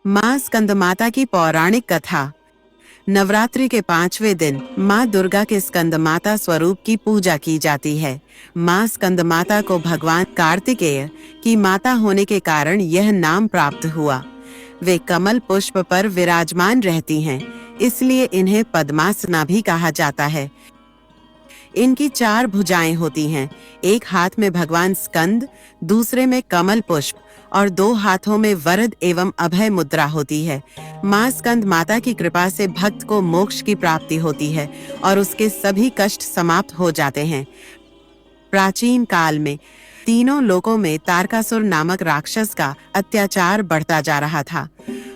माँ स्कंदमाता की पौराणिक कथा। नवरात्रि के 5वें दिन माँ दुर्गा के स्कंदमाता स्वरूप की पूजा की जाती है। माँ स्कंदमाता को भगवान कार्तिकेय की माता होने के कारण यह नाम प्राप्त हुआ। वे कमल पुष्प पर विराजमान रहती हैं, इसलिए इन्हें पद्मासना भी कहा जाता है। इनकी 4 भुजाएं होती हैं, एक हाथ में भगवान स्कंद, दूसरे में कमल पुष्प और 2 हाथों में वरद एवं अभय मुद्रा होती है। माँ स्कंद माता की कृपा से भक्त को मोक्ष की प्राप्ति होती है और उसके सभी कष्ट समाप्त हो जाते हैं। प्राचीन काल में तीनों लोकों में तारकासुर नामक राक्षस का अत्याचार बढ़ता जा रहा था।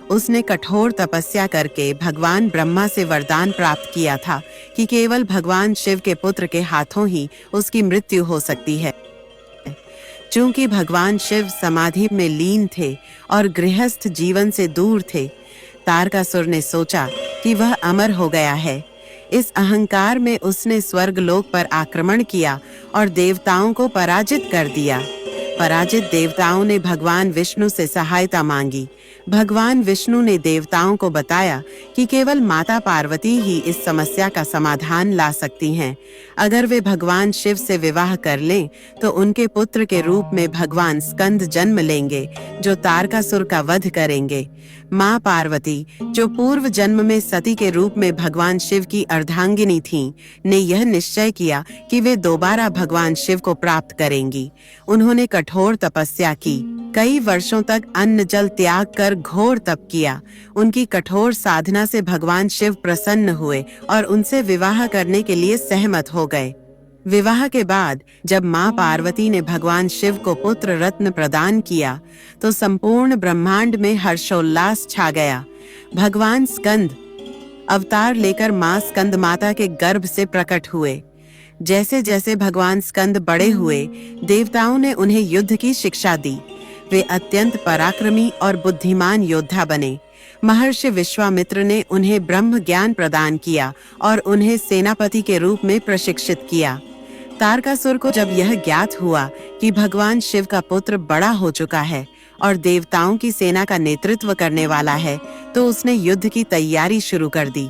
उसने कठोर तपस्या करके भगवान ब्रह्मा से वरदान प्राप्त किया था कि केवल भगवान शिव के पुत्र के हाथों ही उसकी मृत्यु हो सकती है। चूंकि भगवान शिव समाधि में लीन थे और गृहस्थ जीवन से दूर थे, तारकासुर ने सोचा कि वह अमर हो गया है। इस अहंकार में उसने स्वर्गलोक पर आक्रमण किया और देवताओं को पराजित कर दिया। पराजित देवताओं ने भगवान विष्णु से सहायता मांगी। भगवान विष्णु ने देवताओं को बताया कि केवल माता पार्वती ही इस समस्या का समाधान ला सकती हैं। अगर वे भगवान शिव से विवाह कर लें तो उनके पुत्र के रूप में भगवान स्कंद जन्म लेंगे, जो तारकासुर का वध करेंगे। माँ पार्वती, जो पूर्व जन्म में सती के रूप में भगवान शिव की अर्धांगिनी थीं, ने यह निश्चय किया कि वे दोबारा भगवान शिव को प्राप्त करेंगी। उन्होंने कठोर तपस्या की, कई वर्षों तक अन्न जल त्याग कर घोर तप किया। उनकी कठोर साधना से भगवान शिव प्रसन्न हुए और उनसे विवाह करने के लिए सहमत हो गए। विवाह के बाद जब माँ पार्वती ने भगवान शिव को पुत्र रत्न प्रदान किया तो संपूर्ण ब्रह्मांड में हर्षोल्लास छा गया। भगवान स्कंद अवतार लेकर माँ स्कंद माता के गर्भ से प्रकट हुए। जैसे जैसे भगवान स्कंद बड़े हुए, देवताओं ने उन्हें युद्ध की शिक्षा दी। वे अत्यंत पराक्रमी और बुद्धिमान योद्धा बने। महर्षि विश्वामित्र ने उन्हें ब्रह्म ज्ञान प्रदान किया और उन्हें सेनापति के रूप में प्रशिक्षित किया। तारकासुर को जब यह ज्ञात हुआ कि भगवान शिव का पुत्र बड़ा हो चुका है और देवताओं की सेना का नेतृत्व करने वाला है, तो उसने युद्ध की तैयारी शुरू कर दी।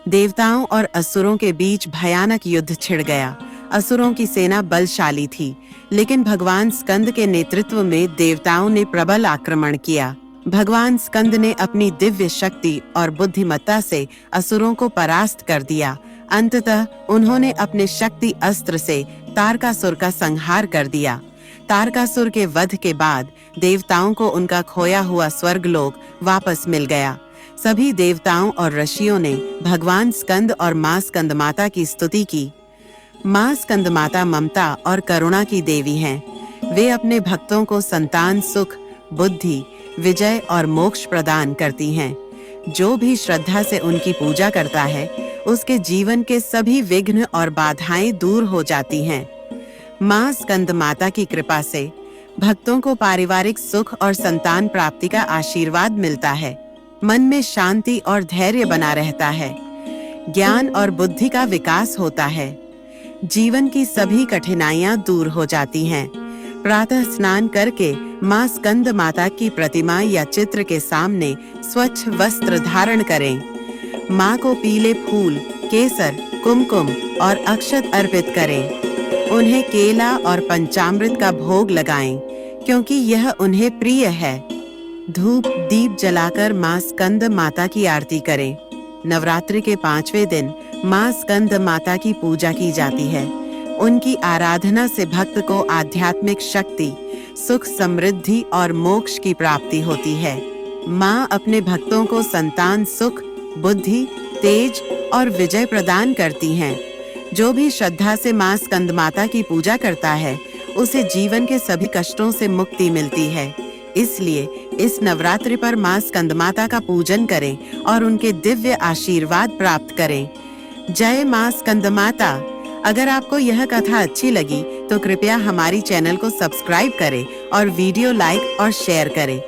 देवताओं और असुरों के बीच भयानक युद्ध छिड़ गया। असुरों की सेना बलशाली थी, लेकिन भगवान स्कंद के नेतृत्व में देवताओं ने प्रबल आक्रमण किया। भगवान स्कंद ने अपनी दिव्य शक्ति और बुद्धिमत्ता से असुरों को परास्त कर दिया। अंततः उन्होंने अपने शक्ति अस्त्र से तारकासुर का संहार कर दिया। तारकासुर के वध के बाद देवताओं को उनका खोया हुआ स्वर्गलोक वापस मिल गया। सभी देवताओं और ऋषियों ने भगवान स्कंद और माँ स्कंदमाता की स्तुति की। माँ स्कंदमाता ममता और करुणा की देवी हैं। वे अपने भक्तों को संतान सुख, बुद्धि, विजय और मोक्ष प्रदान करती हैं। जो भी श्रद्धा से उनकी पूजा करता है, उसके जीवन के सभी विघ्न और बाधाएं दूर हो जाती हैं। माँ स्कंदमाता की कृपा से भक्तों को पारिवारिक सुख और संतान प्राप्ति का आशीर्वाद मिलता है। मन में शांति और धैर्य बना रहता है। ज्ञान और बुद्धि का विकास होता है। जीवन की सभी कठिनाइयां दूर हो जाती हैं। प्रातः स्नान करके माँ स्कंद माता की प्रतिमा या चित्र के सामने स्वच्छ वस्त्र धारण करें। माँ को पीले फूल, केसर, कुमकुम और अक्षत अर्पित करें। उन्हें केला और पंचामृत का भोग लगाएं, क्योंकि यह उन्हें प्रिय है। धूप दीप जलाकर माँ स्कंद माता की आरती करें। नवरात्रि के 5वें दिन माँ स्कंद माता की पूजा की जाती है। उनकी आराधना से भक्त को आध्यात्मिक शक्ति, सुख, समृद्धि और मोक्ष की प्राप्ति होती है। माँ अपने भक्तों को संतान सुख, बुद्धि, तेज और विजय प्रदान करती हैं। जो भी श्रद्धा से माँ स्कंद माता की पूजा करता है, उसे जीवन के सभी कष्टों से मुक्ति मिलती है। इसलिए इस नवरात्रि पर माँ स्कंदमाता का पूजन करें और उनके दिव्य आशीर्वाद प्राप्त करें। जय माँ स्कंदमाता। अगर आपको यह कथा अच्छी लगी तो कृपया हमारी चैनल को सब्सक्राइब करें और वीडियो लाइक और शेयर करें।